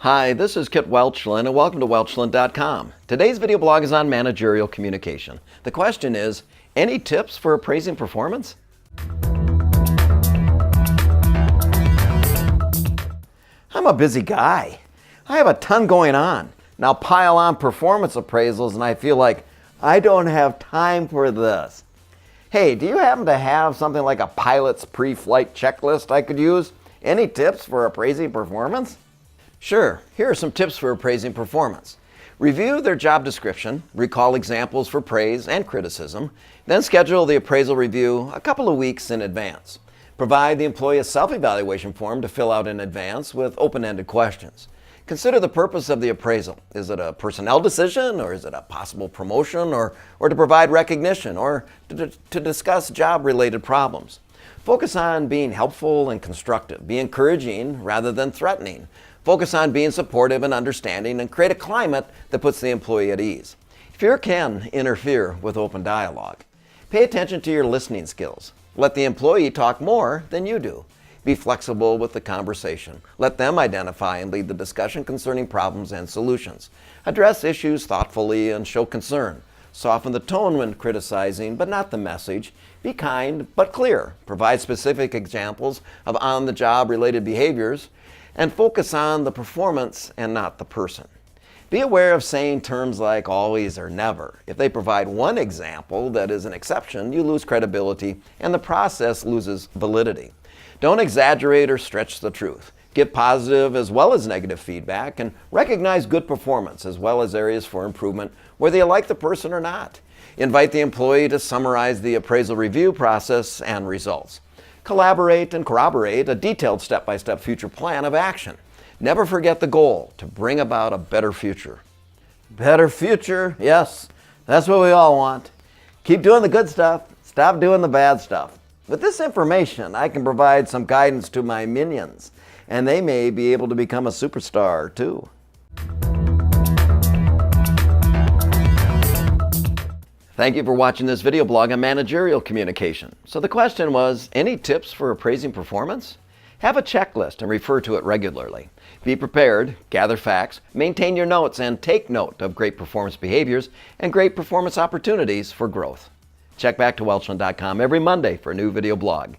Hi, this is Kit Welchlin and welcome to Welchlin.com. Today's video blog is on managerial communication. The question is, any tips for appraising performance? I'm a busy guy. I have a ton going on. Now pile on performance appraisals and I feel like I don't have time for this. Hey, do you happen to have something like a pilot's pre-flight checklist I could use? Any tips for appraising performance? Sure, here are some tips for appraising performance. Review their job description, recall examples for praise and criticism, then schedule the appraisal review a couple of weeks in advance. Provide the employee a self-evaluation form to fill out in advance with open-ended questions. Consider the purpose of the appraisal. Is it a personnel decision, or is it a possible promotion, or to provide recognition, or to discuss job-related problems? Focus on being helpful and constructive. Be encouraging rather than threatening. Focus on being supportive and understanding and create a climate that puts the employee at ease. Fear can interfere with open dialogue. Pay attention to your listening skills. Let the employee talk more than you do. Be flexible with the conversation. Let them identify and lead the discussion concerning problems and solutions. Address issues thoughtfully and show concern. Soften the tone when criticizing, but not the message. Be kind, but clear. Provide specific examples of on-the-job related behaviors, and focus on the performance and not the person. Be aware of saying terms like always or never. If they provide one example that is an exception, you lose credibility and the process loses validity. Don't exaggerate or stretch the truth. Give positive as well as negative feedback and recognize good performance as well as areas for improvement, whether you like the person or not. Invite the employee to summarize the appraisal review process and results. Collaborate and corroborate a detailed step-by-step future plan of action. Never forget the goal, to bring about a better future. Better future? Yes, that's what we all want. Keep doing the good stuff. Stop doing the bad stuff. With this information, I can provide some guidance to my minions, and they may be able to become a superstar too. Thank you for watching this video blog on managerial communication. So the question was, any tips for appraising performance? Have a checklist and refer to it regularly. Be prepared, gather facts, maintain your notes, and take note of great performance behaviors and great performance opportunities for growth. Check back to Welchlin.com every Monday for a new video blog.